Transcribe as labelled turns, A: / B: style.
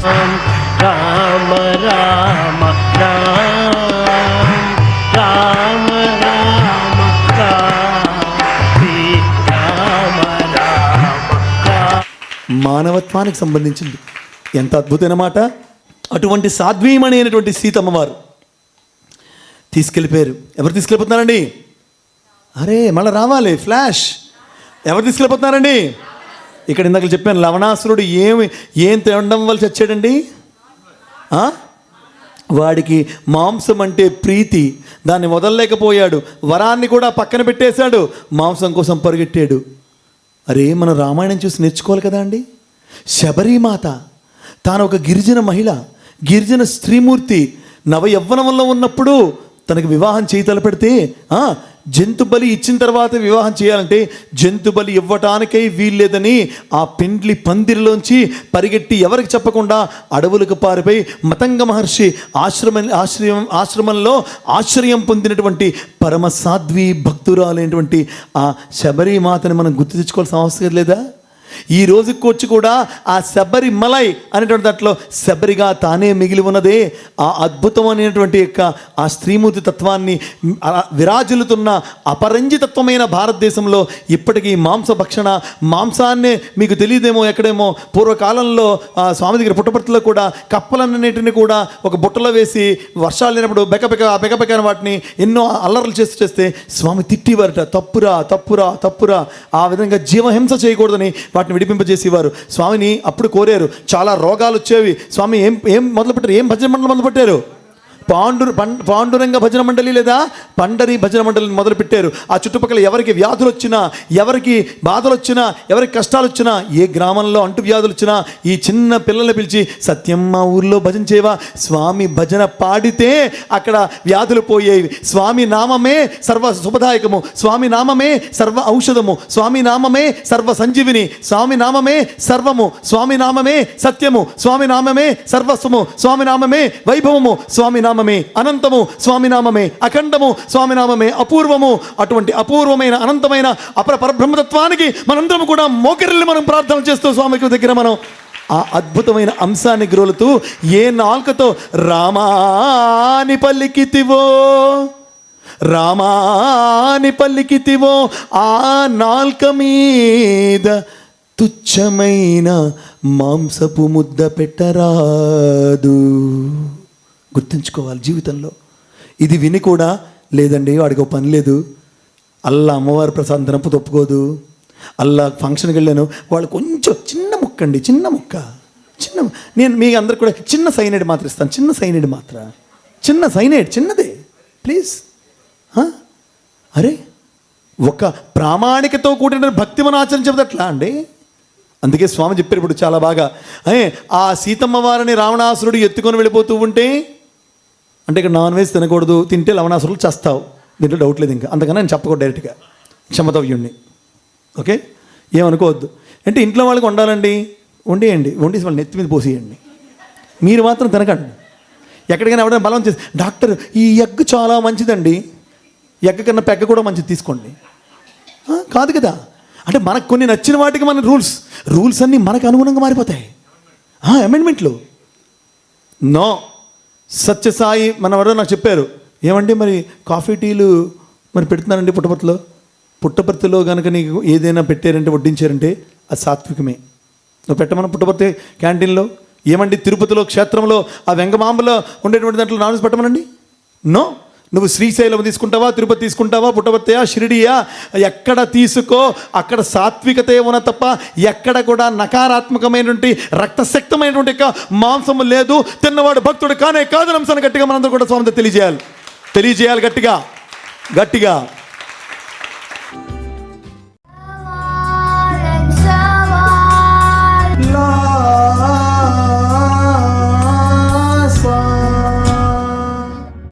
A: రామ రామ రామ రామ
B: మానవత్వానికి సంబంధించింది. ఎంత అద్భుతమైన మాట. అటువంటి సాధ్వీమణి అయినటువంటి సీతమ్మవారు తీసుకెళ్ళిపోయారు. ఎవరు తీసుకెళ్ళిపోతున్నారండి? అరే మళ్ళీ రావాలి ఫ్లాష్. ఎవరు తీసుకెళ్ళిపోతున్నారండి? ఇక్కడ ఇందాక చెప్పాను, లవణాసురుడు ఏం తినడం వల్ల చచ్చాడండి? వాడికి మాంసం అంటే ప్రీతి, దాన్ని వదలలేకపోయాడు. వరాన్ని కూడా పక్కన పెట్టేశాడు, మాంసం కోసం పరిగెట్టాడు. అరే మనం రామాయణం చూసి నేర్చుకోవాలి కదా అండి. శబరిమాత తాను ఒక గిరిజన మహిళ, గిరిజన స్త్రీమూర్తి, నవ యవ్వనంలో ఉన్నప్పుడు తనకు వివాహం చేయి తలపెడితే జంతు బలి ఇచ్చిన తర్వాత వివాహం చేయాలంటే జంతు బలి ఇవ్వటానికై వీల్లేదని ఆ పెండ్లి పందిరిలోంచి పరిగెట్టి ఎవరికి చెప్పకుండా అడవులకు పారిపోయి మతంగ మహర్షి ఆశ్రమంలో ఆశ్రయం పొందినటువంటి పరమ సాధ్వి భక్తురాలైనటువంటి ఆ శబరిమాతని మనం గుర్తు తెచ్చుకోవాల్సిన అవసరం లేదా? ఈ రోజుకి వచ్చి కూడా ఆ శబరిమలై అనేటువంటి దాంట్లో శబరిగా తానే మిగిలి ఉన్నదే ఆ అద్భుతమైనటువంటి యొక్క ఆ స్త్రీమూర్తి తత్వాన్ని విరాజిల్లుతున్న అపరంజితత్వమైన భారతదేశంలో ఇప్పటికీ మాంసభక్షణ, మాంసాన్నే మీకు తెలియదేమో, ఎక్కడేమో పూర్వకాలంలో స్వామి దగ్గర పుట్టపర్తిలో కూడా కప్పలన్నిటిని కూడా ఒక బుట్టలో వేసి వర్షాలు లేనప్పుడు బెకబెక వాటిని ఎన్నో అల్లర్లు చేస్తే స్వామి తిట్టివారట. తప్పురా తప్పురా తప్పురా, ఆ విధంగా జీవహింస చేయకూడదని వాటిని విడిపింపజేసేవారు. స్వామిని అప్పుడు కోరారు. చాలా రోగాలు వచ్చేవి. స్వామి ఏం మొదలుపెట్టారు? ఏం భజన మండలి మొదలుపెట్టారు? పాండురంగ భజన మండలి లేదా పండరి భజన మండలిని మొదలుపెట్టారు. ఆ చుట్టుపక్కల ఎవరికి వ్యాధులు వచ్చినా, ఎవరికి బాధలు వచ్చినా, ఎవరికి కష్టాలు వచ్చినా, ఏ గ్రామంలో అంటు వ్యాధులు వచ్చినా ఈ చిన్న పిల్లల్ని పిలిచి సత్యమ్మ ఊర్లో భజన చేయవా, స్వామి భజన పాడితే అక్కడ వ్యాధులు పోయేవి. స్వామి నామమే సర్వ శుభదాయకము, స్వామి నామమే సర్వ ఔషధము, స్వామి నామమే సర్వ సంజీవిని, స్వామి నామమే సర్వము, స్వామి నామమే సత్యము, స్వామి నామమే సర్వస్వము, స్వామి నామమే వైభవము, స్వామి నామమే అనంతము, స్వామి నామమే అఖండము, స్వామి నామమే అపూర్వము. అటువంటి అపూర్వమైన అనంతమైన అపర పరబ్రహ్మతత్వానికి మనందరం కూడా మోకరిల్లి మనం ప్రార్థన చేస్తూ స్వామికి దగ్గర మనం ఆ అద్భుతమైన అంశాన్ని గ్రోలుతూ ఏ నాల్కతో రామాని పల్లికితివో, రామాని పల్లికితివో, ఆ నాల్క మీద తుచ్చమైన మాంసపు ముద్ద పెట్టరాదు. గుర్తుంచుకోవాలి జీవితంలో. ఇది విని కూడా లేదండి వాడికి పని లేదు, అల్లా అమ్మవారి ప్రసాదం తినపు తప్పుకోదు, అల్లా ఫంక్షన్కి వెళ్ళాను, వాళ్ళు కొంచెం చిన్న ముక్క అండి, చిన్న ముక్క, నేను మీ అందరికి కూడా చిన్న సైనైడ్ మాత్రం ఇస్తాను, చిన్న సైనైడ్ మాత్ర, చిన్న సైనైడ్, చిన్నదే ప్లీజ్. అరే ఒక ప్రామాణికతో కూడిన భక్తి మనం ఆచరించదు అట్లా అండి. అందుకే స్వామి చెప్పారు ఇప్పుడు చాలా బాగా, ఆ సీతమ్మ వారిని రావణాసురుడు ఎత్తుకొని వెళ్ళిపోతూ ఉంటే, అంటే ఇక్కడ నాన్ వెజ్ తినకూడదు, తింటే లవణాసురులు చేస్తావు, దీంట్లో డౌట్ లేదు. ఇంకా అంతకన్నా నేను చెప్పకూడదు డైరెక్ట్గా, క్షమతవ్యుణ్ణి. ఓకే, ఏమనుకోవద్దు. అంటే ఇంట్లో వాళ్ళకి వండాలండి, వండేయండి, వండేసి వాళ్ళు నెత్తి మీద పోసేయండి, మీరు మాత్రం తినకండి. ఎక్కడికైనా ఎవరైనా బలం చేసి డాక్టర్ ఈ ఎగ్ చాలా మంచిదండి, ఎగ్ కన్నా పెగ్గ కూడా మంచిది తీసుకోండి, కాదు కదా. అంటే మనకు కొన్ని నచ్చిన వాటికి మన రూల్స్ అన్నీ మనకు అనుగుణంగా మారిపోతాయి. అమెండ్మెంట్లు నో. సత్యసాయి మన ఎవరో నాకు చెప్పారు, ఏమండి మరి కాఫీ టీలు మరి పెడుతున్నారండి పుట్టపర్తిలో కనుక నీకు ఏదైనా పెట్టారంటే వడ్డించారంటే అది సాత్వికమే. నువ్వు పెట్టమన్న పుట్టపర్తి క్యాంటీన్లో. ఏమండి తిరుపతిలో క్షేత్రంలో ఆ వెంగమాంబలో ఉండేటువంటి దాంట్లో నాన్ వెజ్ పెట్టమనండి. నో. నువ్వు శ్రీశైలం తీసుకుంటావా, తిరుపతి తీసుకుంటావా, పుట్టపర్తియా, షిరిడియా, ఎక్కడ తీసుకో అక్కడ సాత్వికతే ఉన్న తప్ప ఎక్కడ కూడా నకారాత్మకమైనటువంటి రక్తశక్తమైనటువంటి మాంసము లేదు. తిన్నవాడు భక్తుడు కానే కాదని అంశాన్ని గట్టిగా మనందరూ కూడా స్వామి తెలియజేయాలి గట్టిగా.